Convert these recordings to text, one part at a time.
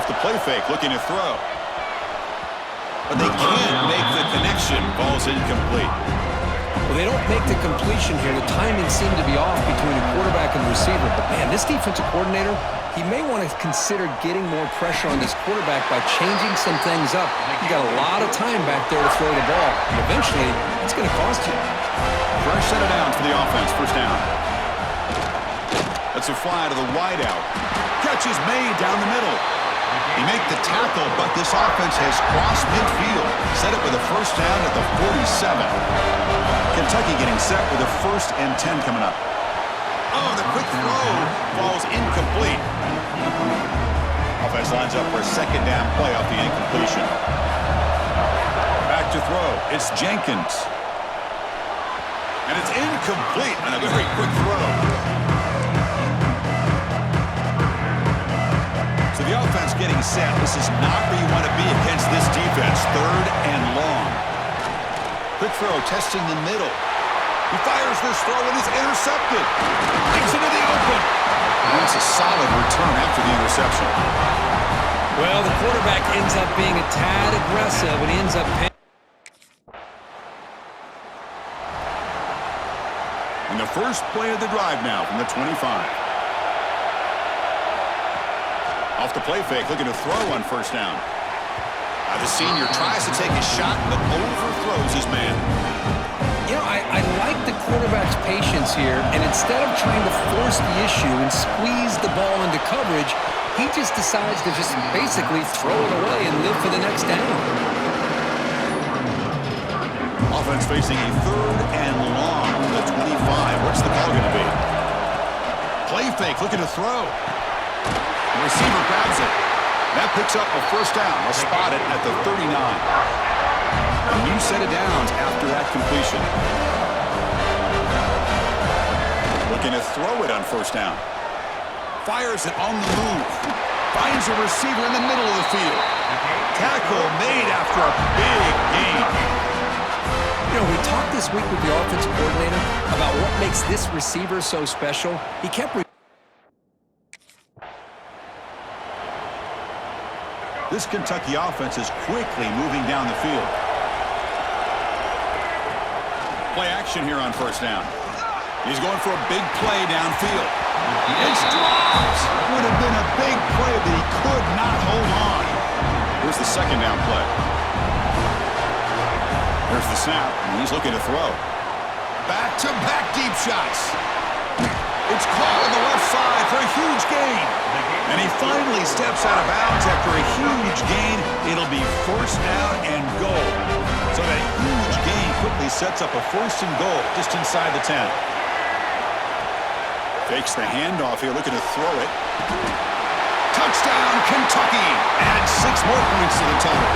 Off the play fake, looking to throw. But they can't make the connection. Ball's incomplete. Well, they don't make the completion here. The timing seemed to be off between the quarterback and the receiver. But, man, this defensive coordinator, he may want to consider getting more pressure on this quarterback by changing some things up. You got a lot of time back there to throw the ball. And eventually, it's going to cost you. Fresh set of downs for the offense. First down. That's a fly to the wideout. Catch is made down the middle. He made the tackle, but this offense has crossed midfield. Set it with a first down at the 47. Kentucky getting set with a 1st and 10 coming up. Oh, the quick throw falls incomplete. Offense lines up for a 2nd down play off the incompletion. Back to throw. It's Jenkins. And it's incomplete on a very quick throw. So the offense getting set. This is not where you want to be against this defense. 3rd and long. Quick throw, testing the middle. He fires this throw and is intercepted. Gets into the open. And that's a solid return after the interception. Well, the quarterback ends up being a tad aggressive, and he ends up paying. And the first play of the drive now from the 25. Off the play fake, looking to throw on 1st down. The senior tries to take a shot, but overthrows his man. You know, I like the quarterback's patience here, and instead of trying to force the issue and squeeze the ball into coverage, he just decides to just basically throw it away and live for the next down. Offense facing a 3rd and long from the 25. What's the call going to be? Play fake, looking to throw. The receiver grabs it. That picks up a 1st down. They'll spot it at the 39. A new set of downs after that completion. Looking to throw it on 1st down. Fires it on the move. Finds a receiver in the middle of the field. Tackle made after a big gain. You know, we talked this week with the offensive coordinator about what makes this receiver so special. He kept This Kentucky offense is quickly moving down the field. Play action here on 1st down. He's going for a big play downfield. It's dropped. Would have been a big play, but he could not hold on. Here's the 2nd down play. There's the snap, and he's looking to throw. Back-to-back deep shots. It's caught on the left side for a huge gain. And he finally steps out of bounds after a huge gain. It'll be 1st down and goal. So that huge gain quickly sets up a 1st and goal just inside the 10. Fakes the handoff here, looking to throw it. Touchdown, Kentucky. Add 6 more points to the total.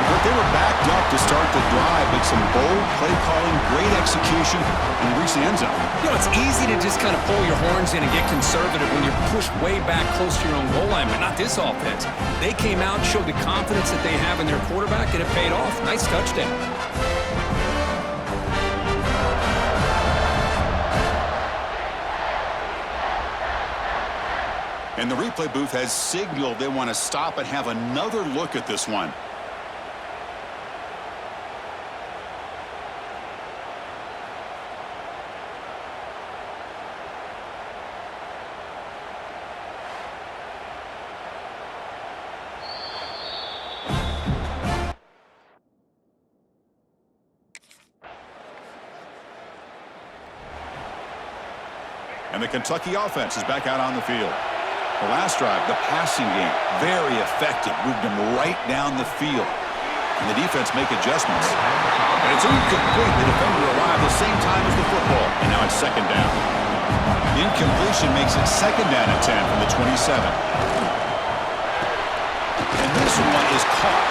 But they were backed up to start the drive, but some bold play calling, great execution, and they reached the end zone. You know, it's easy to just kind of pull your horns in and get conservative when you're pushed way back close to your own goal line, but not this offense. They came out, showed the confidence that they have in their quarterback, and it paid off. Nice touchdown. And the replay booth has signaled they want to stop and have another look at this one. And the Kentucky offense is back out on the field. The last drive, the passing game, very effective. Moved them right down the field. And the defense make adjustments. And it's incomplete. The defender arrived the same time as the football. And now it's 2nd down. The incompletion makes it 2nd down and 10 from the 27. And this one is caught.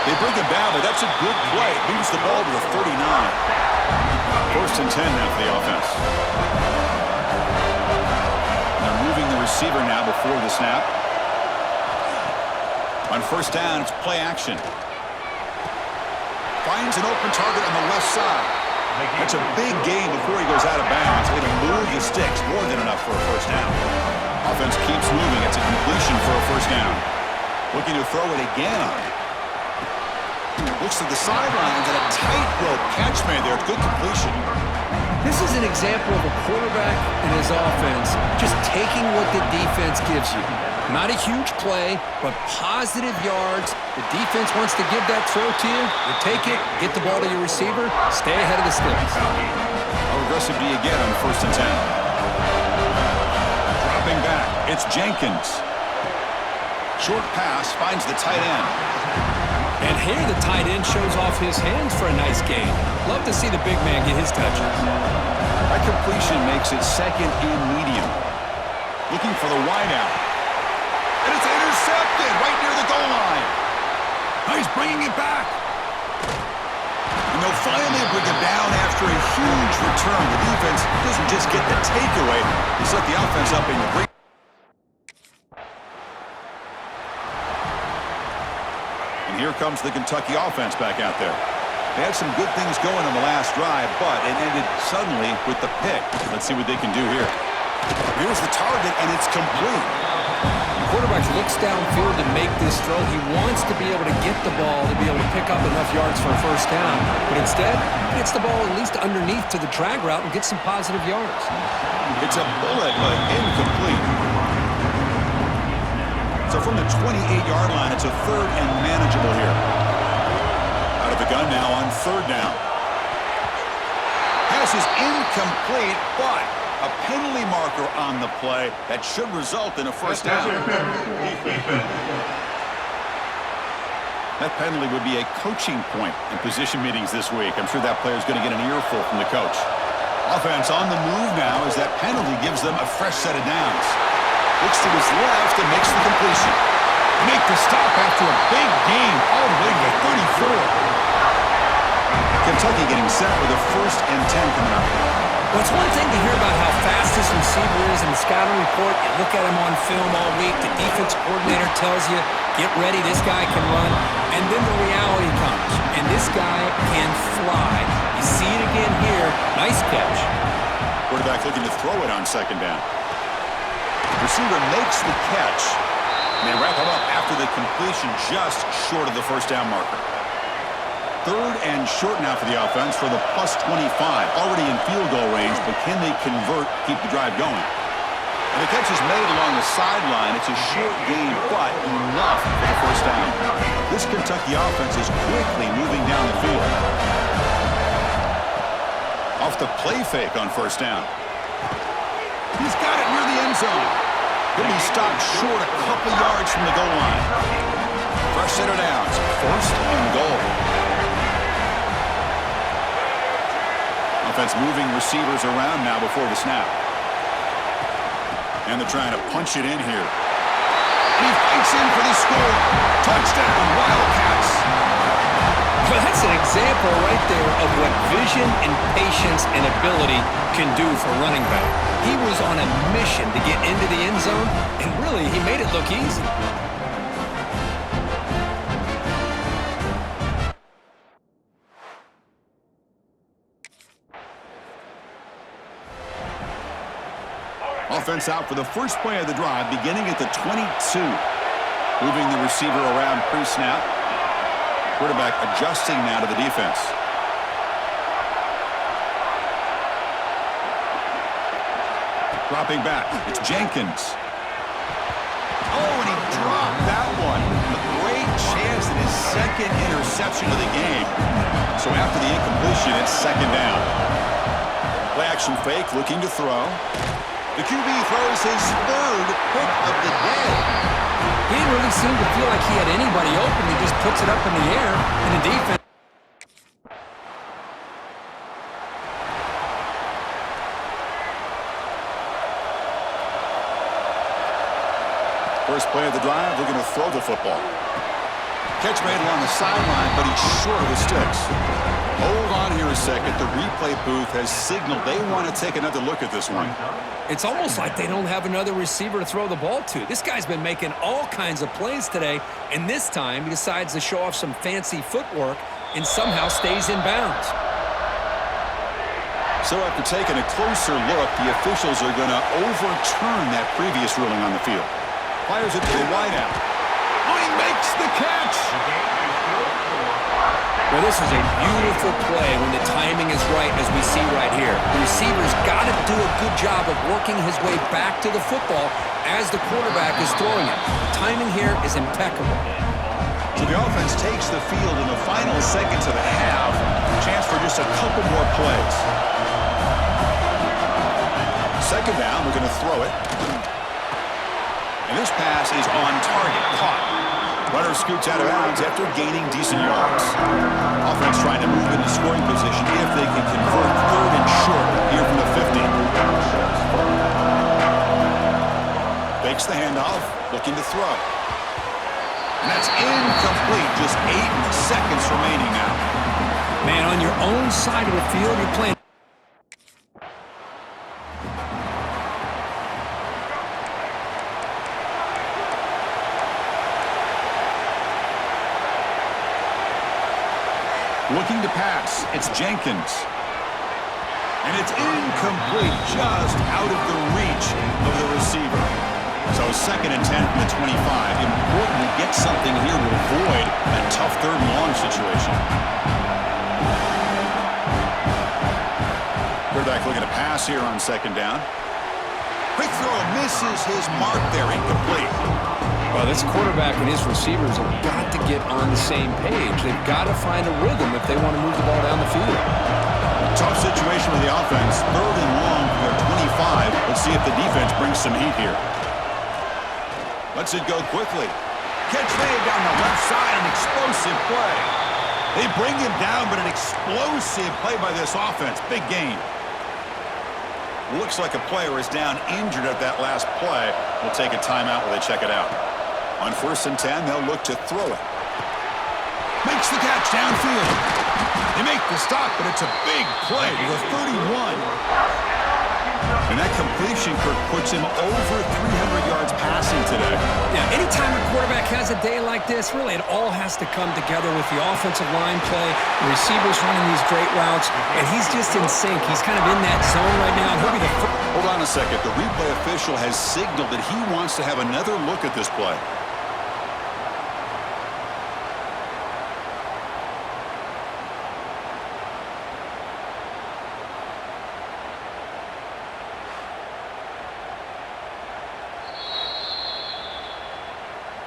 They bring it down, but that's a good play. Moves the ball to the 39. 1st and 10 now for the offense. They're moving the receiver now before the snap. On 1st down, it's play action. Finds an open target on the left side. That's a big gain before he goes out of bounds. It'll move the sticks, more than enough for a 1st down. Offense keeps moving. It's a completion for a first down. Looking to throw it again. Looks to the sidelines and a tightrope catch made there. Good completion. This is an example of a quarterback and his offense just taking what the defense gives you. Not a huge play, but positive yards. The defense wants to give that throw to you. You take it, get the ball to your receiver, stay ahead of the sticks. How aggressive do you get on 1st and 10? Dropping back, it's Jenkins. Short pass finds the tight end. And here the tight end shows off his hands for a nice gain. Love to see the big man get his touches. That completion makes it 2nd and medium. Looking for the wideout. And it's intercepted right near the goal line. Now he's bringing it back. And they'll finally bring it down after a huge return. The defense doesn't just get the takeaway. They set the offense up in great. And here comes the Kentucky offense back out there. They had some good things going on the last drive, but it ended suddenly with the pick. Let's see what they can do here. Here's the target, and it's complete. The quarterback looks downfield to make this throw. He wants to be able to get the ball to be able to pick up enough yards for a first down. But instead, he gets the ball at least underneath to the drag route and gets some positive yards. It's a bullet, but incomplete. So from the 28-yard line, it's a 3rd and manageable here. Out of the gun now on 3rd down. Pass is incomplete, but a penalty marker on the play that should result in a first down. That penalty would be a coaching point in position meetings this week. I'm sure that player's going to get an earful from the coach. Offense on the move now as that penalty gives them a fresh set of downs. Looks to his left and makes the completion. Make the stop after a big gain all the way to the 34. Kentucky getting set with a 1st and 10 coming up. Well, it's one thing to hear about how fast this receiver is in the scouting report. You look at him on film all week. The defense coordinator tells you, get ready, this guy can run. And then the reality comes, and this guy can fly. You see it again here. Nice catch. Quarterback looking to throw it on 2nd down. Receiver makes the catch, and they wrap him up after the completion just short of the first down marker. 3rd and short now for the offense for the +25. Already in field goal range, but can they convert, keep the drive going? And the catch is made along the sideline. It's a short gain, but enough for the first down. This Kentucky offense is quickly moving down the field. Off the play fake on 1st down. He's got it near the end zone. He'll be stopped short a couple yards from the goal line. Fresh set of downs, 1st and goal. Offense moving receivers around now before the snap. And they're trying to punch it in here. And he fights in for the score. Touchdown, Wildcats. Well, that's an example right there of what vision and patience and ability can do for running back. He was on a mission to get into the end zone, and really, he made it look easy. Offense out for the first play of the drive, beginning at the 22. Moving the receiver around pre-snap. Quarterback adjusting now to the defense. Dropping back, it's Jenkins. Oh, and he dropped that one. A great chance at his 2nd interception of the game. So after the incompletion, it's 2nd down. Play action fake, looking to throw. The QB throws his 3rd pick of the day. He didn't really seem to feel like he had anybody open. He just puts it up in the air, and the defense. First play of the drive, looking to throw the football. Catch made along the sideline, but he's short of the sticks. Hold on here a second. The replay booth has signaled they want to take another look at this one. It's almost like they don't have another receiver to throw the ball to. This guy's been making all kinds of plays today, and this time he decides to show off some fancy footwork and somehow stays in bounds. So after taking a closer look, the officials are going to overturn that previous ruling on the field. Fires it to the wideout. Oh, he makes the catch! Well, this is a beautiful play when the timing is right, as we see right here. The receiver's got to do a good job of working his way back to the football as the quarterback is throwing it. The timing here is impeccable. So the offense takes the field in the final seconds of the half. Chance for just a couple more plays. Second down, we're going to throw it. And this pass is on target, caught. Runner scoots out of bounds after gaining decent yards. Offense trying to move into scoring position if they can convert third and short here from the 50. Fakes the handoff, looking to throw. And that's incomplete. Just 8 seconds remaining now. Man, on your own side of the field, you're playing. Looking to pass. It's Jenkins. And it's incomplete, just out of the reach of the receiver. So 2nd and 10 from the 25. Important to get something here to avoid a tough third and long situation. Quarterback looking to pass here on 2nd down. Quick throw, misses his mark there, incomplete. Well, this quarterback and his receivers have got to get on the same page. They've got to find a rhythm if they want to move the ball down the field. Tough situation with the offense. 3rd and long from their 25. Let's see if the defense brings some heat here. Lets it go quickly. Catch made down the left side, an explosive play. They bring him down, but an explosive play by this offense. Big gain. Looks like a player is down injured at that last play. We'll take a timeout while they check it out. On 1st and 10, they'll look to throw it. Makes the catch downfield. They make the stop, but it's a big play to the 31. And that completion, Kirk, puts him over 300 yards passing today. Yeah, anytime a quarterback has a day like this, really it all has to come together with the offensive line play, the receivers running these great routes, and he's just in sync. He's kind of in that zone right now. He'll be the first. Hold on a second. The replay official has signaled that he wants to have another look at this play.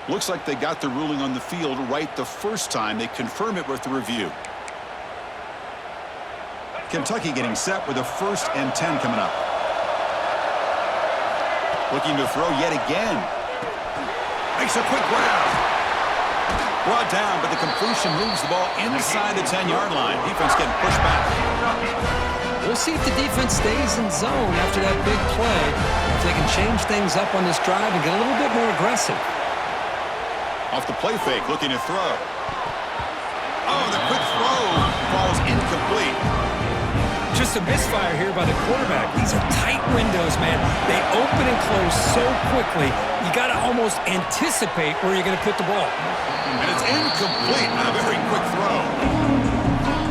Looks like they got the ruling on the field right the first time. They confirm it with the review. Kentucky getting set with a 1st and 10 coming up. Looking to throw yet again. Makes a quick grab. Brought down, but the completion moves the ball inside the 10-yard line. Defense getting pushed back. We'll see if the defense stays in zone after that big play. If they can change things up on this drive and get a little bit more aggressive. Off the play fake, looking to throw. Oh, the quick throw falls incomplete. Just a misfire here by the quarterback. These are tight windows, man. They open and close so quickly, you got to almost anticipate where you're going to put the ball. And it's incomplete. Not a very quick throw.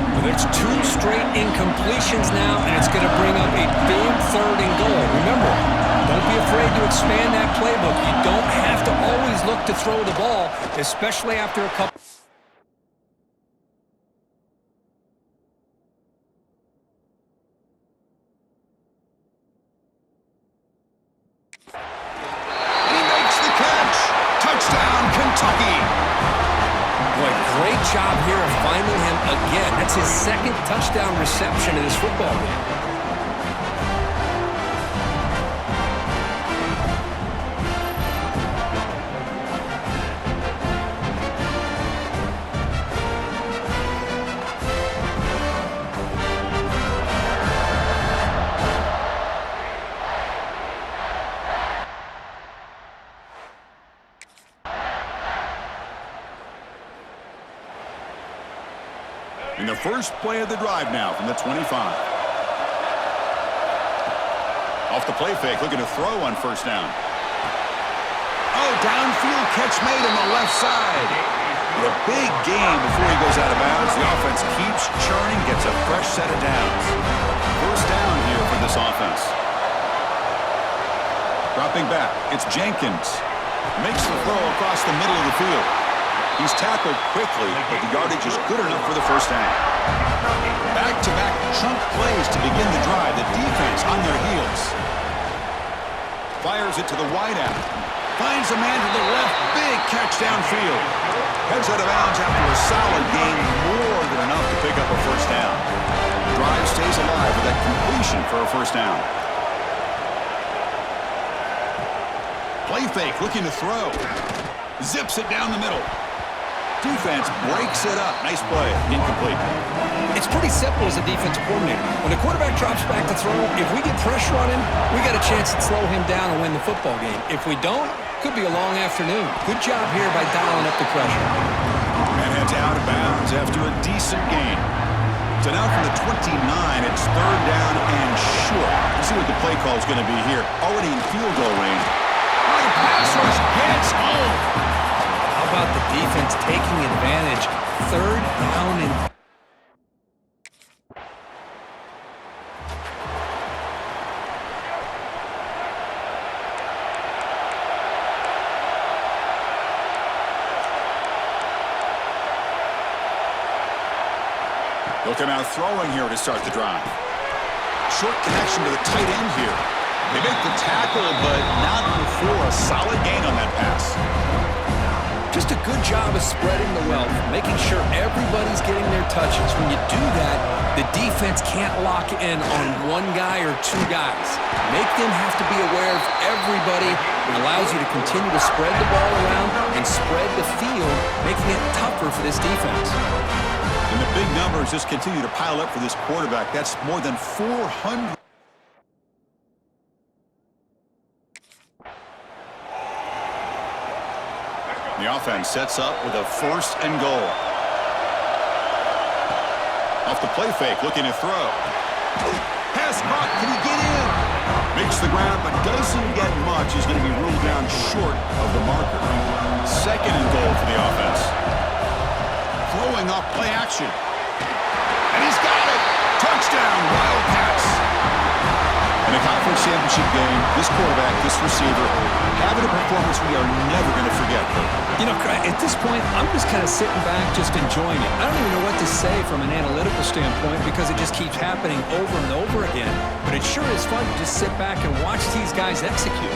Well, there's 2 straight incompletions now, and it's going to bring up a big 3rd and goal. Remember, don't be afraid to expand that playbook. You don't have to always look to throw the ball, especially after a couple. He makes the catch. Touchdown, Kentucky. Boy, great job here of finding him again. That's his 2nd touchdown reception in this football game. In the first play of the drive now from the 25. Off the play fake, looking to throw on 1st down. Oh, downfield catch made on the left side. A big gain before he goes out of bounds. The offense keeps churning, gets a fresh set of downs. First down here for this offense. Dropping back, it's Jenkins. Makes the throw across the middle of the field. He's tackled quickly, but the yardage is good enough for the first down. Back-to-back chunk plays to begin the drive. The defense on their heels. Fires it to the wideout. Finds a man to the left. Big catch downfield. Heads out of bounds after a solid gain, more than enough to pick up a first down. The drive stays alive with that completion for a first down. Play fake, looking to throw. Zips it down the middle. Defense breaks it up. Nice play. Incomplete. It's pretty simple as a defensive coordinator. When the quarterback drops back to throw, if we get pressure on him, we got a chance to slow him down and win the football game. If we don't, could be a long afternoon. Good job here by dialing up the pressure. And heads out of bounds after a decent gain. So now from the 29, it's third down and short. Let's see what the play call is going to be here. Already in field goal range. The pass rush gets home. How about the defense taking advantage? Third down and... Look at out throwing here to start the drive. Short connection to the tight end here. They make the tackle, but not before a solid gain on that pass. Just a good job of spreading the wealth, making sure everybody's getting their touches. When you do that, the defense can't lock in on one guy or two guys. Make them have to be aware of everybody. It allows you to continue to spread the ball around and spread the field, making it tougher for this defense. And the big numbers just continue to pile up for this quarterback. That's more than 400. The offense sets up with a first and goal. Off the play fake, looking to throw. Pass caught, can he get in? Makes the grab, but doesn't get much. He's going to be ruled down short of the marker. Second and goal for the offense. Throwing off play action. And he's got it! Touchdown, Wildcats! In a conference championship game, this quarterback, this receiver, having a performance we are never going to forget. You know, at this point, I'm just kind of sitting back, just enjoying it. I don't even know what to say from an analytical standpoint because it just keeps happening over and over again. But it sure is fun to just sit back and watch these guys execute.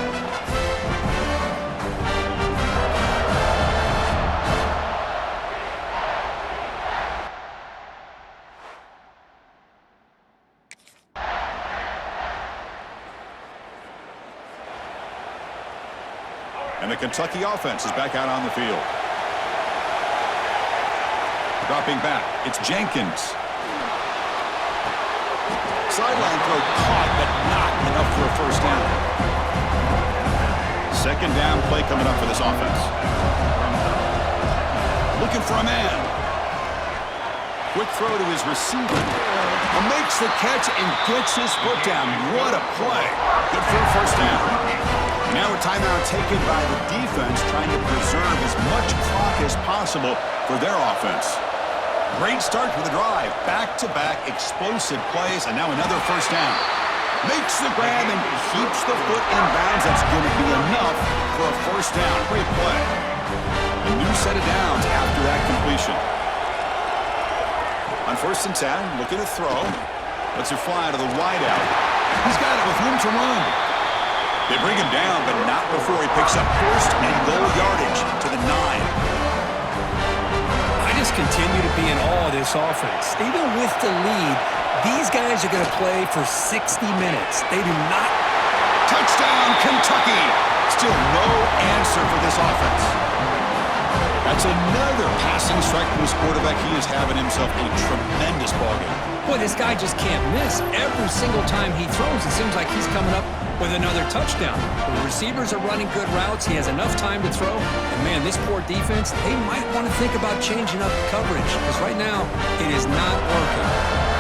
And the Kentucky offense is back out on the field. Dropping back, it's Jenkins. Sideline throw caught, but not enough for a first down. Second down play coming up for this offense. Looking for a man. Quick throw to his receiver. Makes the catch and gets his foot down. What a play. Good for a first down. Now a timeout taken by the defense, trying to preserve as much clock as possible for their offense. Great start for the drive. Back-to-back explosive plays, and now another first down. Makes the grab and keeps the foot in bounds. That's going to be enough for a first down. Great play. A new set of downs after that completion. On 1st and 10, looking to throw. Lets it fly to the wideout. He's got it with room to run. They bring him down, but not before he picks up first and goal yardage to the 9. I just continue to be in awe of this offense. Even with the lead, these guys are going to play for 60 minutes. They do not. Touchdown, Kentucky! Still no answer for this offense. That's another passing strike from his quarterback. He is having himself a tremendous ballgame. Boy, this guy just can't miss. Every single time he throws, it seems like he's coming up with another touchdown. The receivers are running good routes. He has enough time to throw. And, man, this poor defense, they might want to think about changing up coverage because right now it is not working.